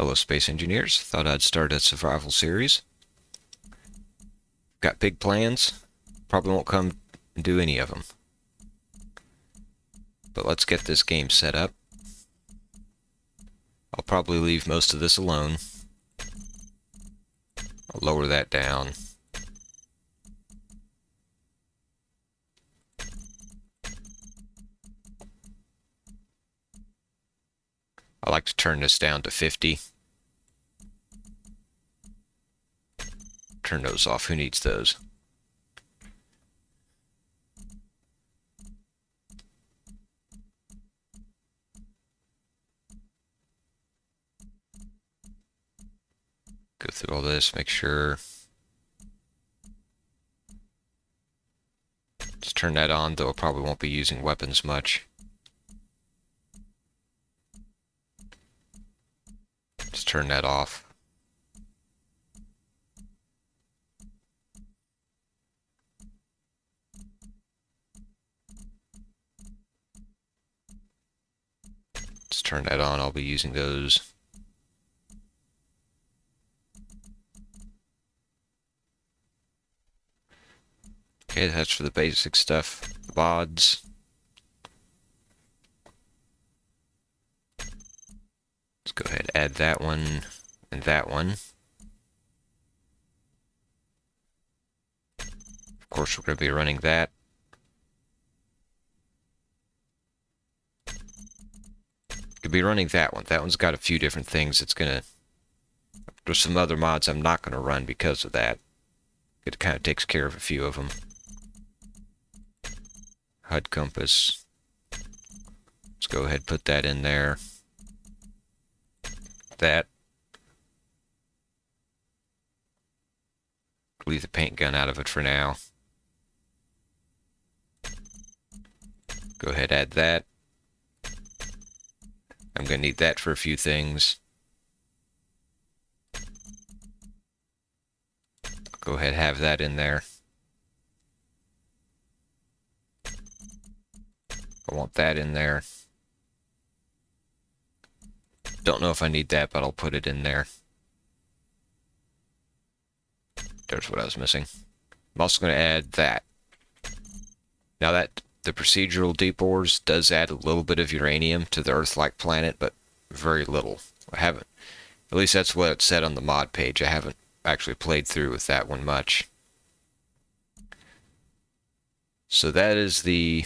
Hello, Space Engineers. Thought I'd start a survival series. Got big plans. Probably won't come and do any of them. But let's get this game set up. I'll probably leave most of this alone. I'll lower that down. I like to turn this down to 50. Turn those off. Who needs those? Go through all this, make sure. Just turn that on, though I probably won't be using weapons much. Just turn that off. Just turn that on, I'll be using those. Okay, that's for the basic stuff. Mods. Let's go ahead and add that one and that one. Of course, we're going to be running that. Could be running that one. That one's got a few different things. It's going to... There's some other mods I'm not going to run because of that. It kind of takes care of a few of them. HUD compass. Let's go ahead and put that in there. That. Leave the paint gun out of it for now. Go ahead, add that. I'm going to need that for a few things. Go ahead, have that in there. I want that in there. Don't know if I need that, but I'll put it in there. There's what I was missing. I'm also going to add that. Now that the procedural deep ores does add a little bit of uranium to the Earth-like planet, but very little. I haven't, at least that's what it said on the mod page. I haven't actually played through with that one much. So that is the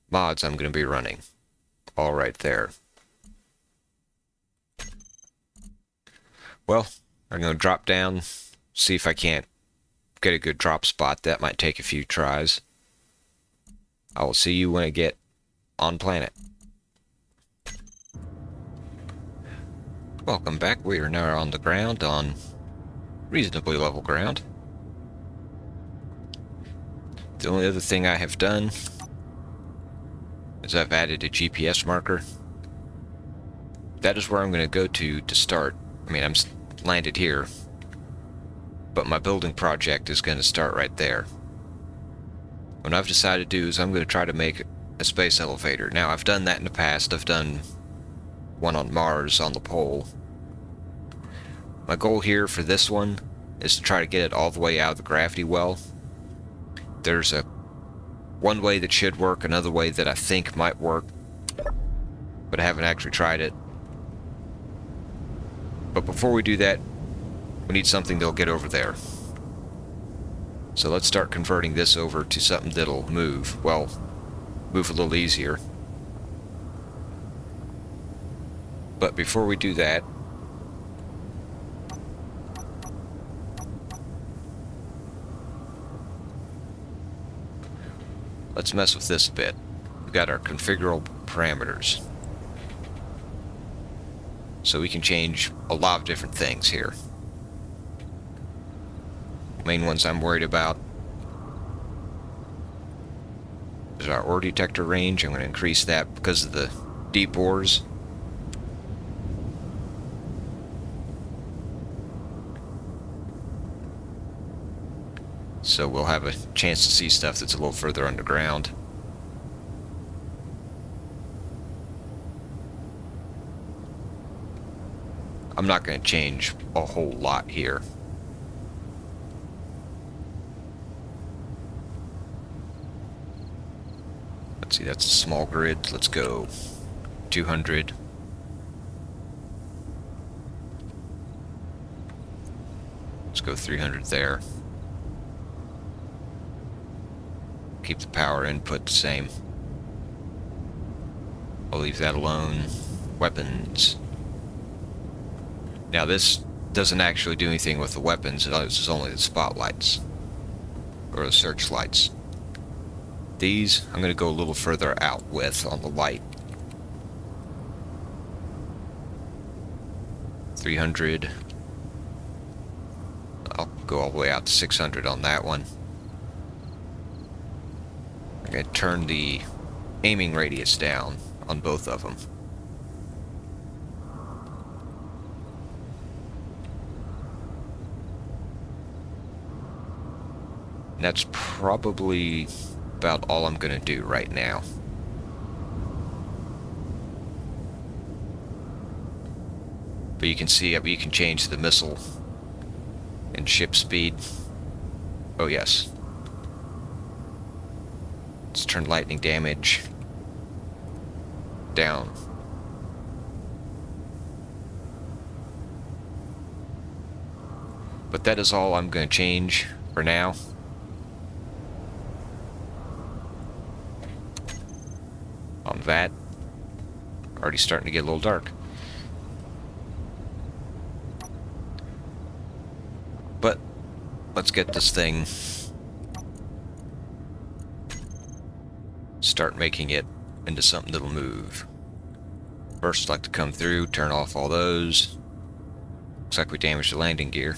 mods I'm going to be running. All right there. Well, I'm going to drop down, see if I can't get a good drop spot. That might take a few tries. I will see you when I get on planet. Welcome back. We are now on the ground, on reasonably level ground. The only other thing I have done is I've added a GPS marker. That is where I'm going to go to start. I mean, I'm landed here, but my building project is going to start right there. What I've decided to do is I'm going to try to make a space elevator. Now, I've done that in the past. I've done one on Mars, on the pole. My goal here for this one is to try to get it all the way out of the gravity well. There's one way that should work, another way that I think might work, but I haven't actually tried it. But before we do that, we need something that'll get over there. So let's start converting this over to something that'll move. Well, move a little easier. But before we do that, let's mess with this a bit. We've got our configurable parameters. So we can change a lot of different things here. Main ones I'm worried about is our ore detector range. I'm going to increase that because of the deep ores. So we'll have a chance to see stuff that's a little further underground. I'm not going to change a whole lot here. Let's see, that's a small grid. Let's go 200. Let's go 300 there. Keep the power input the same. I'll leave that alone. Weapons. Now this doesn't actually do anything with the weapons. This is only the spotlights. Or the searchlights. These, I'm going to go a little further out with on the light. 300. I'll go all the way out to 600 on that one. I'm going to turn the aiming radius down on both of them. And that's probably about all I'm going to do right now. But you can see you can change the missile and ship speed. Oh yes. Let's turn lightning damage down. But that is all I'm going to change for now. On that. Already starting to get a little dark. But let's get this thing, start making it into something that'll move. First, I'd like to come through, turn off all those. Looks like we damaged the landing gear.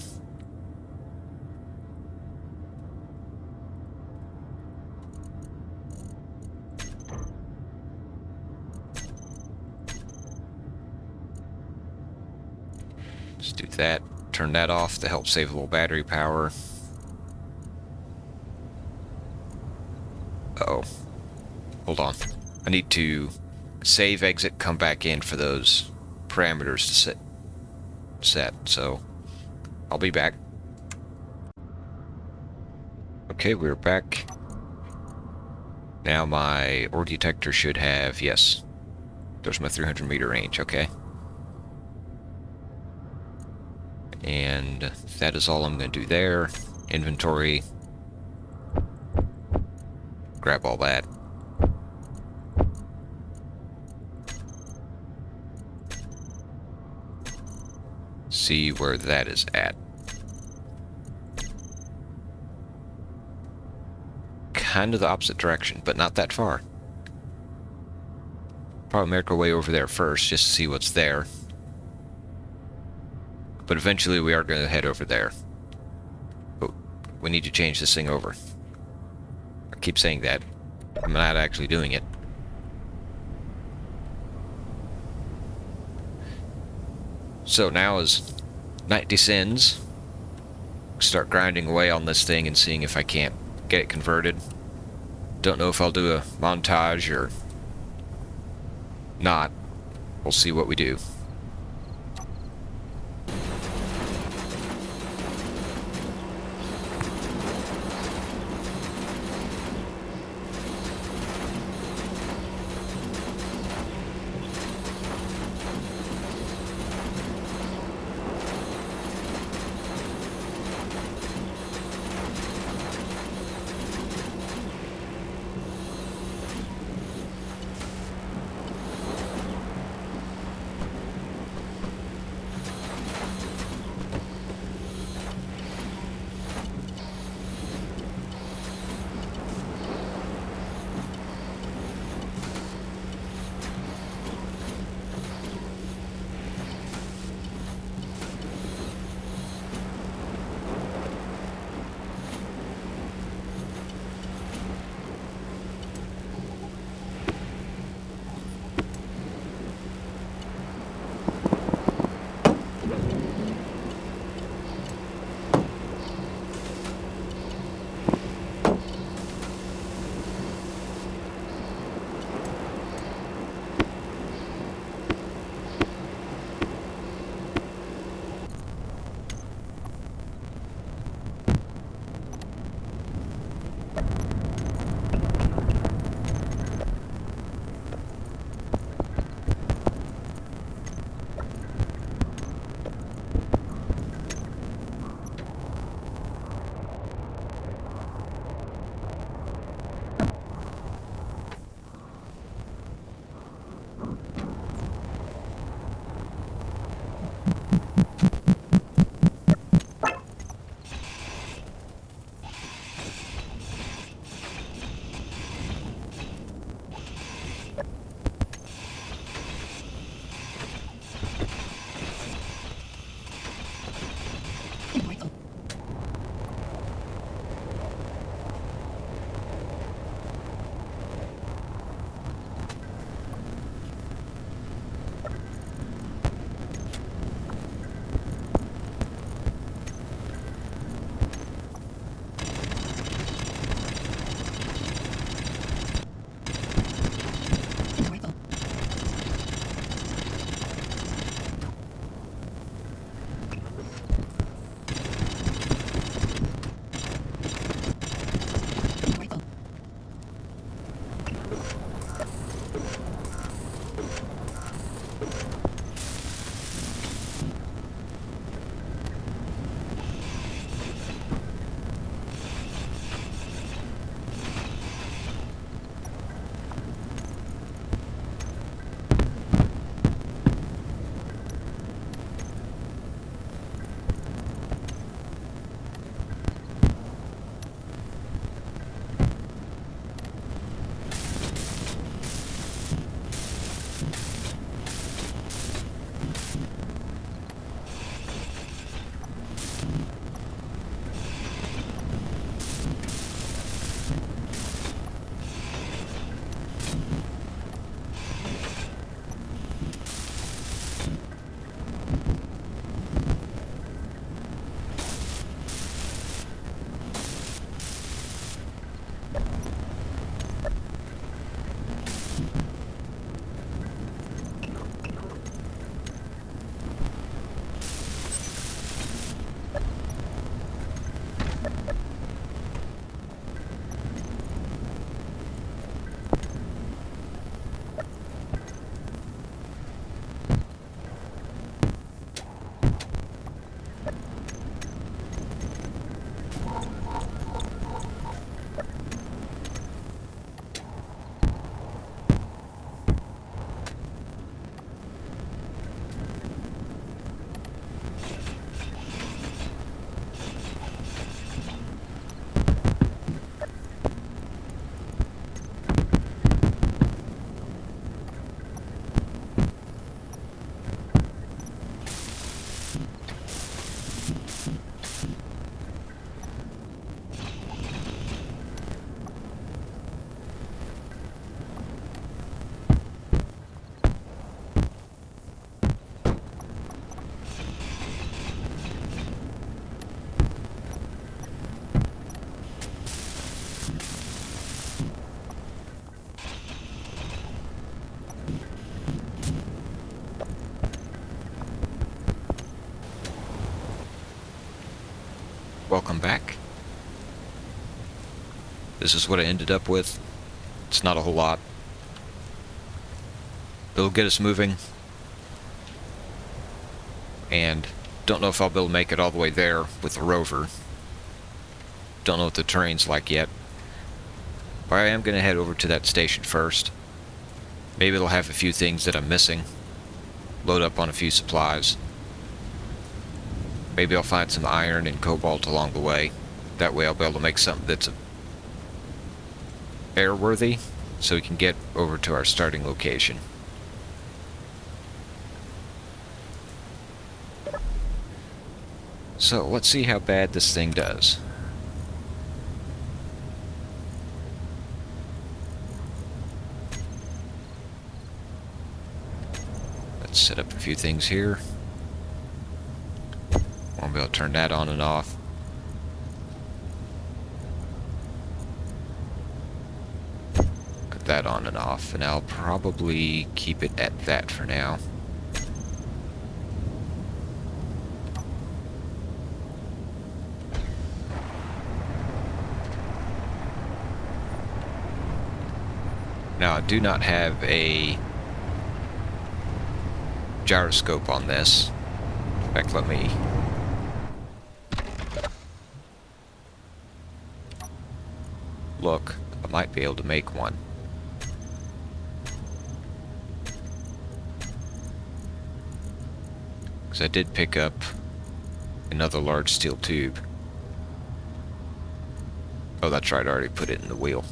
Let's do that. Turn that off to help save a little battery power. Uh-oh. Hold on. I need to save, exit, come back in for those parameters to set. So, I'll be back. Okay, we're back. Now my ore detector should have, yes. There's my 300 meter range, okay. And that is all I'm going to do there. Inventory. Grab all that. See where that is at. Kind of the opposite direction, but not that far. Probably make our way over there first, just to see what's there. But eventually we are going to head over there. But we need to change this thing over. I keep saying that. I'm not actually doing it. So now as night descends, start grinding away on this thing and seeing if I can't get it converted. Don't know if I'll do a montage or not. We'll see what we do. welcome back. This is what I ended up with. It's not a whole lot. It'll get us moving. And don't know if I'll be able to make it all the way there with the Rover. Don't know what the terrain's like yet. But I am going to head over to that station first. Maybe it'll have a few things that I'm missing. Load up on a few supplies. Maybe I'll find some iron and cobalt along the way. That way I'll be able to make something that's airworthy, so we can get over to our starting location. So let's see how bad this thing does. Let's set up a few things here. I'll be able to turn that on and off. Put that on and off, and I'll probably keep it at that for now. Now, I do not have a gyroscope on this. In fact, let me... look. I might be able to make one. Because I did pick up another large steel tube. Oh, that's right, I already put it in the wheel.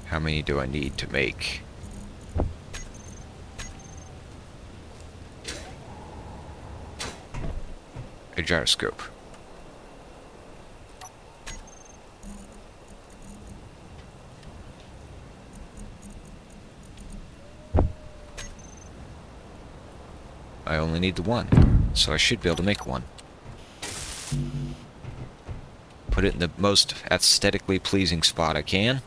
How many do I need to make? A gyroscope. I only need the one, so I should be able to make one. Put it in the most aesthetically pleasing spot I can.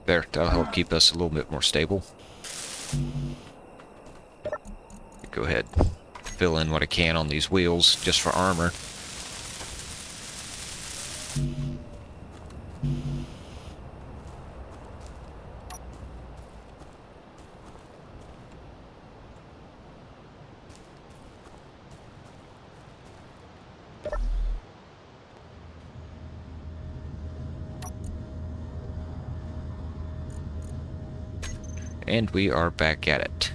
There, that'll help keep us a little bit more stable. Go ahead, fill in what I can on these wheels, just for armor. And we are back at it.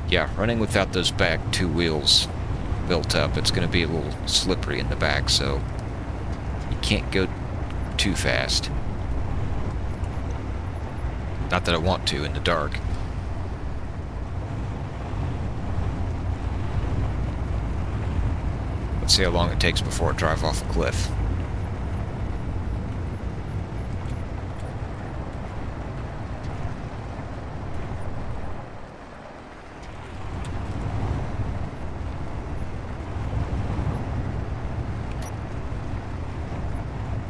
Yeah, running without those back two wheels built up, it's going to be a little slippery in the back, so you can't go too fast. Not that I want to in the dark. Let's see how long it takes before I drive off a cliff.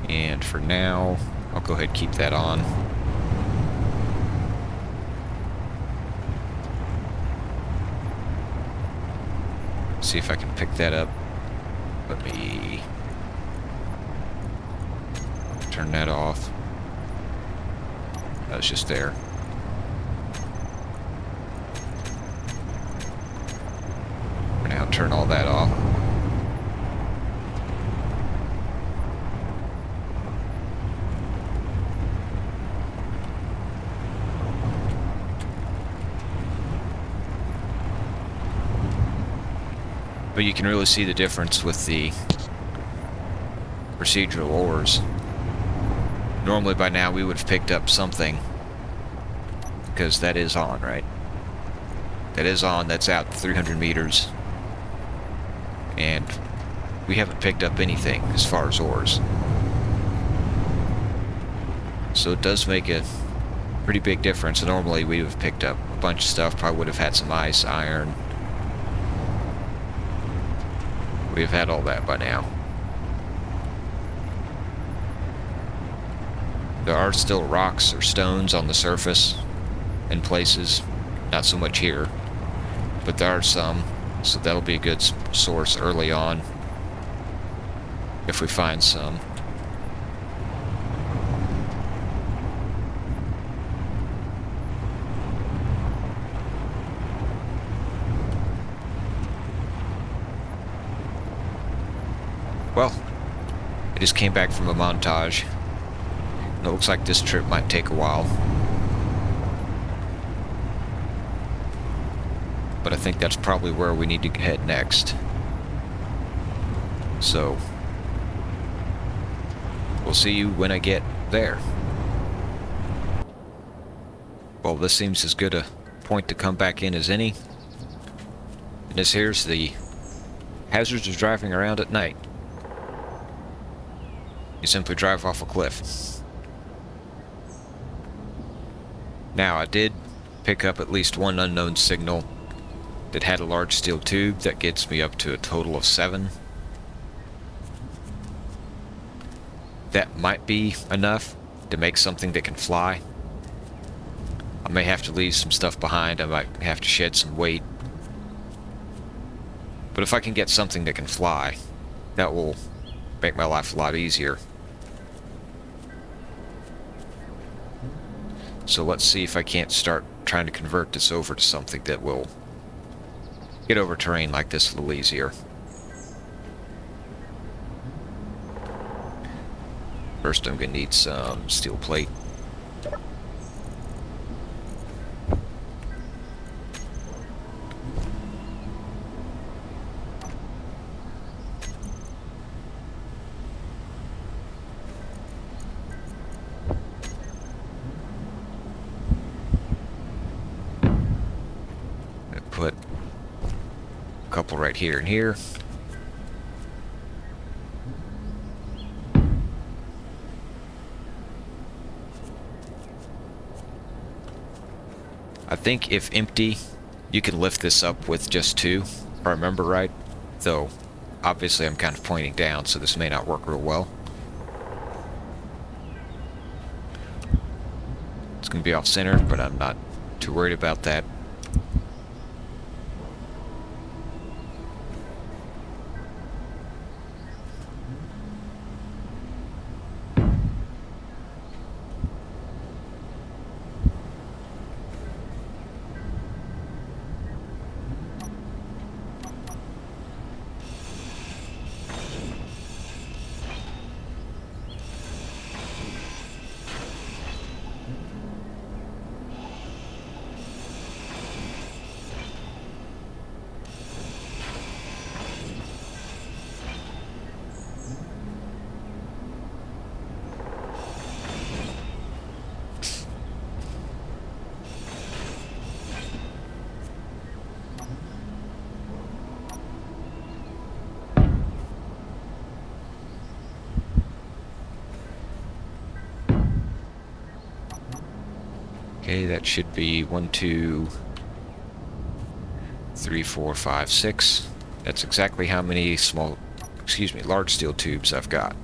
And for now, I'll go ahead and keep that on. See if I can pick that up. Let me turn that off. That was just there. For now, turn all that off. But you can really see the difference with the procedural ores. Normally by now we would have picked up something because that is on, right? That is on, that's out 300 meters. And we haven't picked up anything as far as ores. So it does make a pretty big difference. Normally we would have picked up a bunch of stuff, probably would have had some ice, iron. We have had all that by now. There are still rocks or stones on the surface in places, not so much here, but there are some, so that'll be a good source early on if we find some. Well, I just came back from a montage. It looks like this trip might take a while. But I think that's probably where we need to head next. So, we'll see you when I get there. Well, this seems as good a point to come back in as any. And this here's the hazards of driving around at night. You simply drive off a cliff. Now, I did pick up at least one unknown signal that had a large steel tube that gets me up to a total of 7. That might be enough to make something that can fly. I may have to leave some stuff behind. I might have to shed some weight. But if I can get something that can fly, that will make my life a lot easier. So let's see if I can't start trying to convert this over to something that will get over terrain like this a little easier. First I'm going to need some steel plate. Put a couple right here and here. I think if empty, you can lift this up with just 2, if I remember right. Though, obviously I'm kind of pointing down, so this may not work real well. It's going to be off center, but I'm not too worried about that. Okay, that should be 1, 2, 3, 4, 5, 6. That's exactly how many large steel tubes I've got.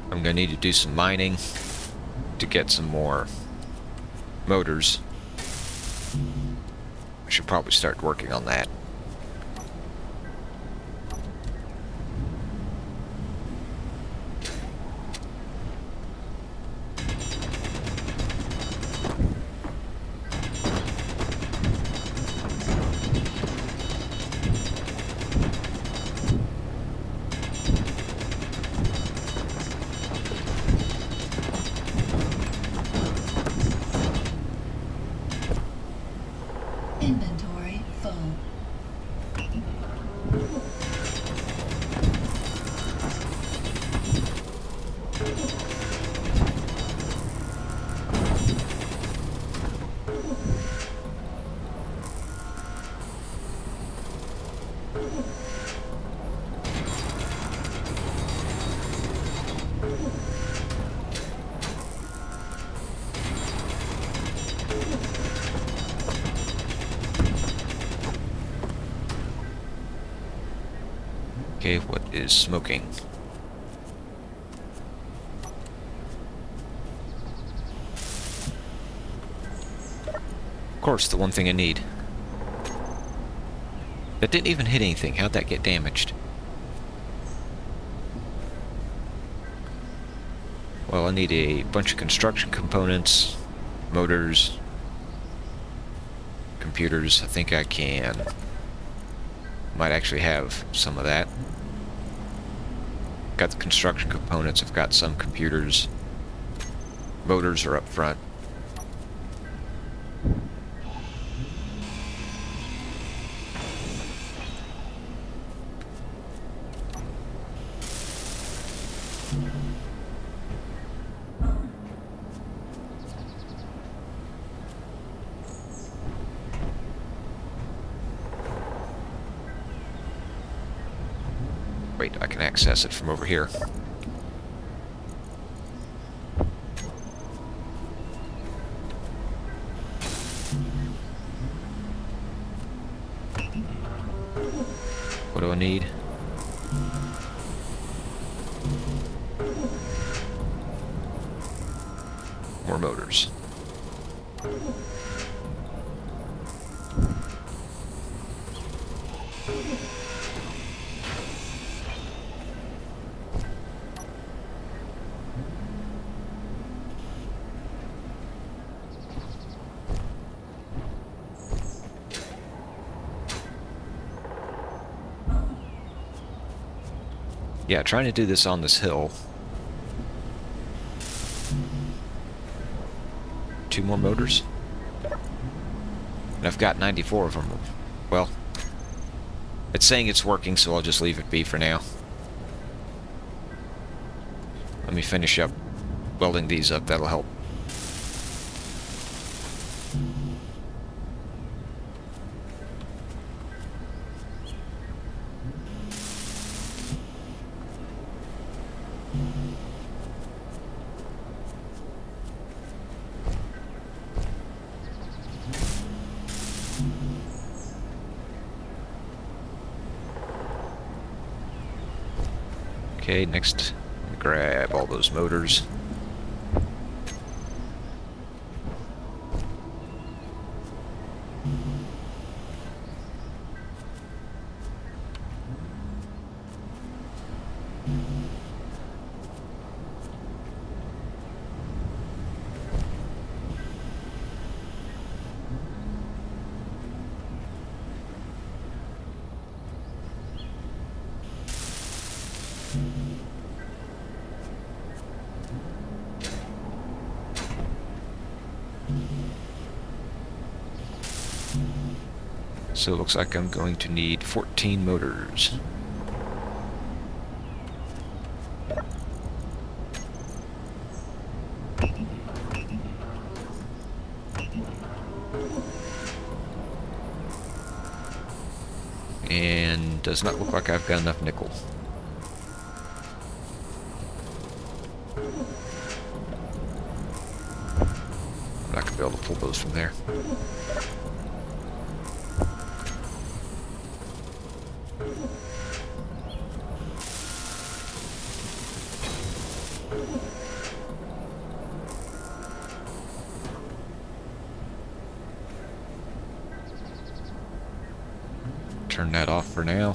I'm going to need to do some mining to get some more motors. I should probably start working on that. Inventory full. Okay, what is smoking? Of course, the one thing I need. That didn't even hit anything. How'd that get damaged? Well, I need a bunch of construction components, motors, computers. I think I can. Might actually have some of that. Got the construction components. I've got some computers. Motors are up front. Wait, I can access it from over here. What do I need? More motors. Yeah, trying to do this on this hill. 2 more motors. And I've got 94 of them. Well, it's saying it's working, so I'll just leave it be for now. Let me finish up welding these up. That'll help. Okay, next, grab all those motors. So it looks like I'm going to need 14 motors. And does not look like I've got enough nickel. I'm not going to be able to pull those from there. Turn that off for now.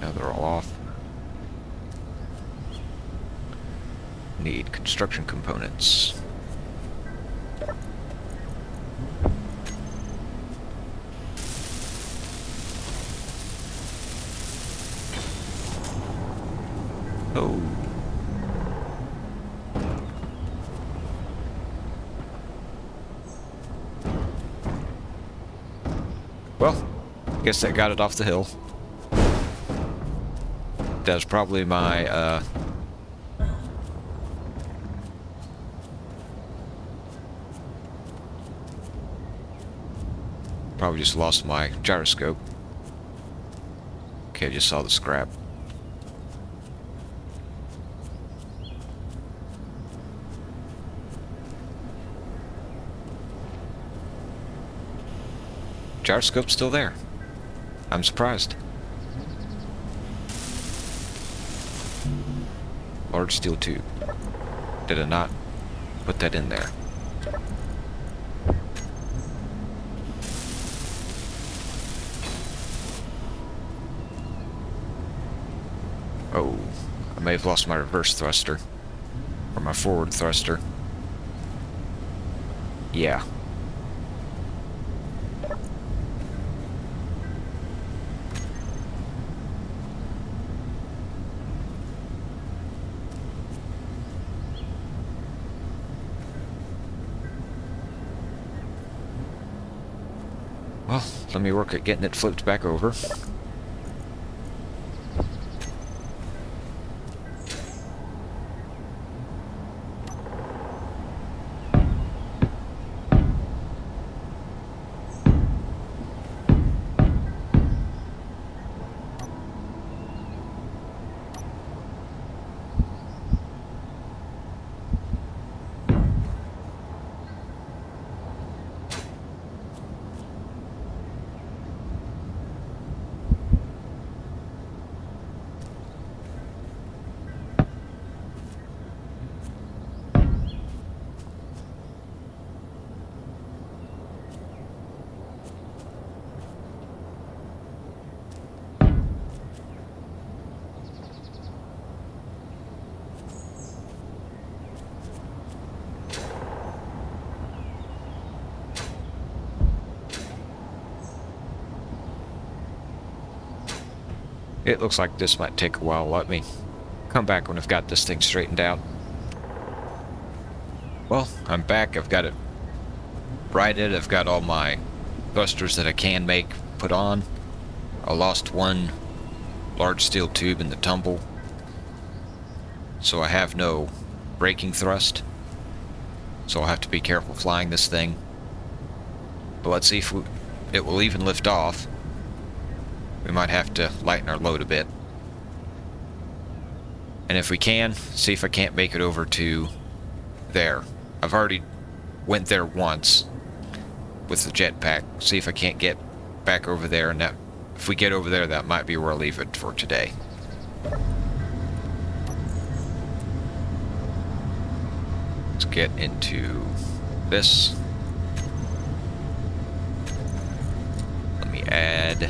Now they're all off. Need construction components. Oh. Well, guess that got it off the hill. That's probably my, probably just lost my gyroscope. Okay, I just saw the scrap. Gyroscope's still there. I'm surprised. Large steel tube. Did I not put that in there? Oh, I may have lost my reverse thruster. Or my forward thruster. Yeah. Well, let me work at getting it flipped back over. It looks like this might take a while. Let me come back when I've got this thing straightened out. Well, I'm back. I've got it righted. I've got all my thrusters that I can make put on. I lost one large steel tube in the tumble, so I have no braking thrust. So I'll have to be careful flying this thing. But let's see if it will even lift off. We might have to lighten our load a bit. And if we can, see if I can't make it over to there. I've already went there once with the jetpack. See if I can't get back over there, and that, if we get over there, that might be where I'll leave it for today. Let's get into this. Let me add...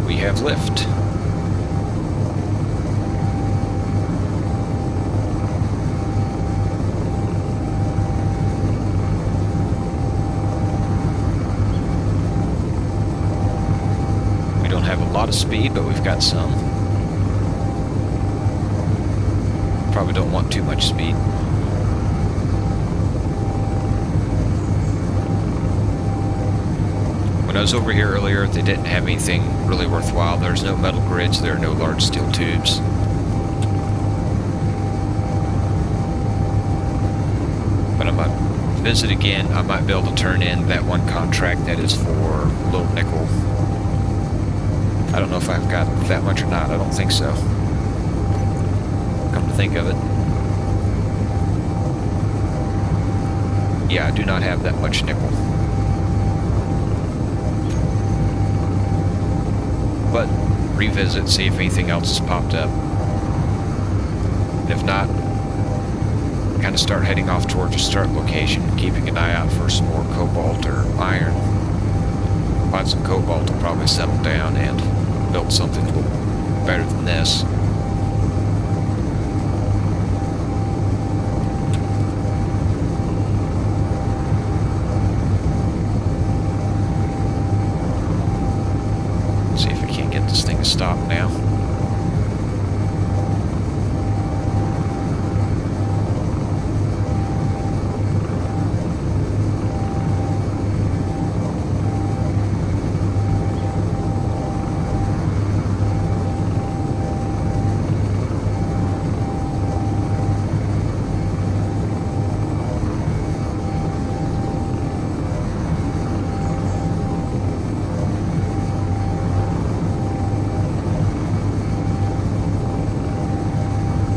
we have lift. We don't have a lot of speed, but we've got some. Probably don't want too much speed. When I was over here earlier, they didn't have anything really worthwhile. There's no metal grids, there are no large steel tubes. But I might visit again. I might be able to turn in that one contract that is for Little Nickel. I don't know if I've got that much or not. I don't think so. Come to think of it. Yeah, I do not have that much nickel. But revisit, see if anything else has popped up. If not, kind of start heading off towards the start location, keeping an eye out for some more cobalt or iron. Find some cobalt, I'll probably settle down and build something a little better than this. See if we can't get this thing to stop now.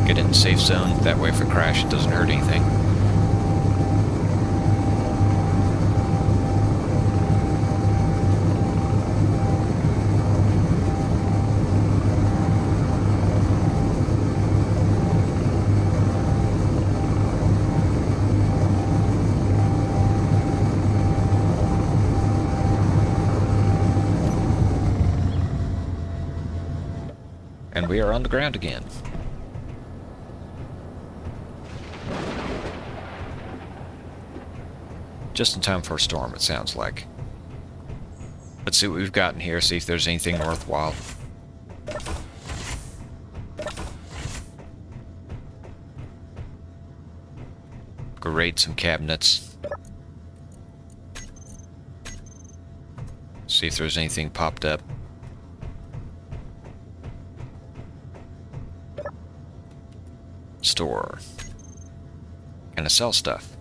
Get in the safe zone, that way if it crashes it doesn't hurt anything. And we are on the ground again. Just in time for a storm, it sounds like. Let's see what we've got in here, see if there's anything worthwhile. Go raid some cabinets. See if there's anything popped up. Store. Can I sell stuff?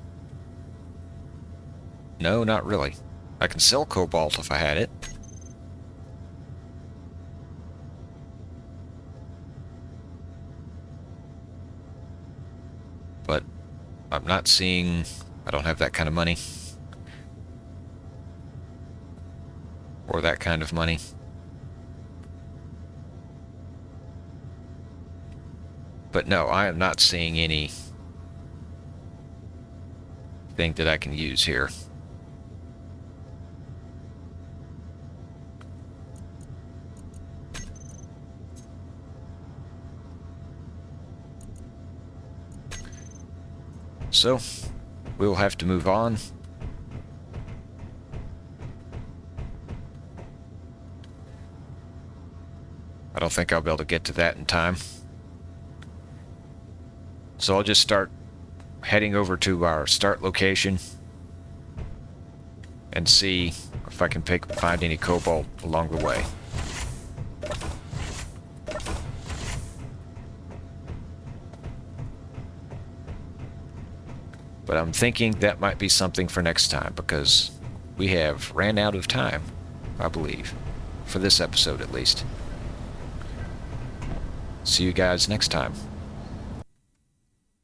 No, not really. I can sell cobalt if I had it. But I'm not seeing... I don't have that kind of money. Or that kind of money. But no, I am not seeing any thing that I can use here. So, we'll have to move on. I don't think I'll be able to get to that in time. So I'll just start heading over to our start location and see if I can find any cobalt along the way. But I'm thinking that might be something for next time, because we have ran out of time, I believe, for this episode at least. See you guys next time.